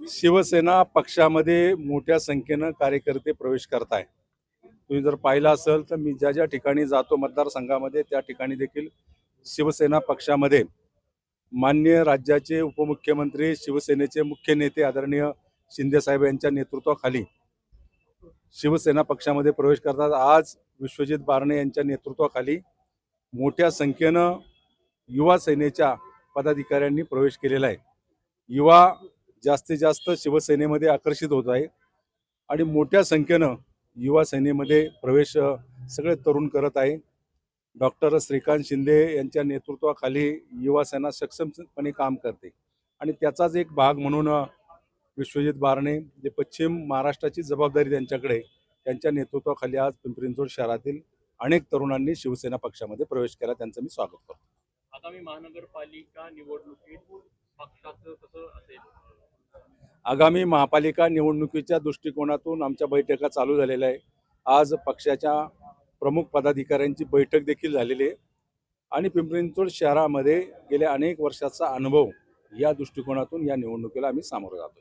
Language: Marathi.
शिवसेना पक्षामध्ये मोठ्या संख्येनं कार्यकर्ते प्रवेश करत आहे। तुम्ही जर पाहिलं असेल तर मी ज्या ठिकाणी जातो मतदारसंघामध्ये त्या ठिकाणी देखील शिवसेना पक्षामध्ये माननीय राज्याचे उपमुख्यमंत्री शिवसेनेचे मुख्य नेते आदरणीय शिंदे साहेब यांच्या नेतृत्वाखाली शिवसेना पक्षामध्ये प्रवेश करतात। आज विश्वजित बारणे यांच्या नेतृत्वाखाली मोठ्या संख्येनं युवा सेनेच्या पदाधिकाऱ्यांनी प्रवेश केलेला आहे। युवा जास्तीत जास्त शिवसेनेमध्ये आकर्षित होत आहे आणि मोठ्या संख्येनं युवा सेनेमध्ये प्रवेश सगळे तरुण करत आहे। डॉक्टर श्रीकांत शिंदे यांच्या नेतृत्वाखाली युवा सेना सक्षमपणे काम करते आणि त्याचाच एक भाग म्हणून विश्वजित बारणे जे पश्चिम महाराष्ट्राची जबाबदारी त्यांच्या नेतृत्वाखाली आज पिंपरी चिंचवड शहरातील अनेक तरुणांनी शिवसेना पक्षामध्ये प्रवेश केला। त्यांचं मी स्वागत करतो। आगामी महानगरपालिका निवडणुकीत पक्षाचं कसं असेल? आगामी महापालिका निवडणुकीच्या दृष्टिकोनातून आमच्या बैठका चालू झालेल्या आहे। आज पक्षाच्या प्रमुख पदाधिकाऱ्यांची बैठक देखील झालेली आहे आणि पिंपरी चिंचवड शहरामध्ये गेल्या अनेक वर्षाचा अनुभव या दृष्टिकोनातून या निवडणुकीला आम्ही सामोरे जातो।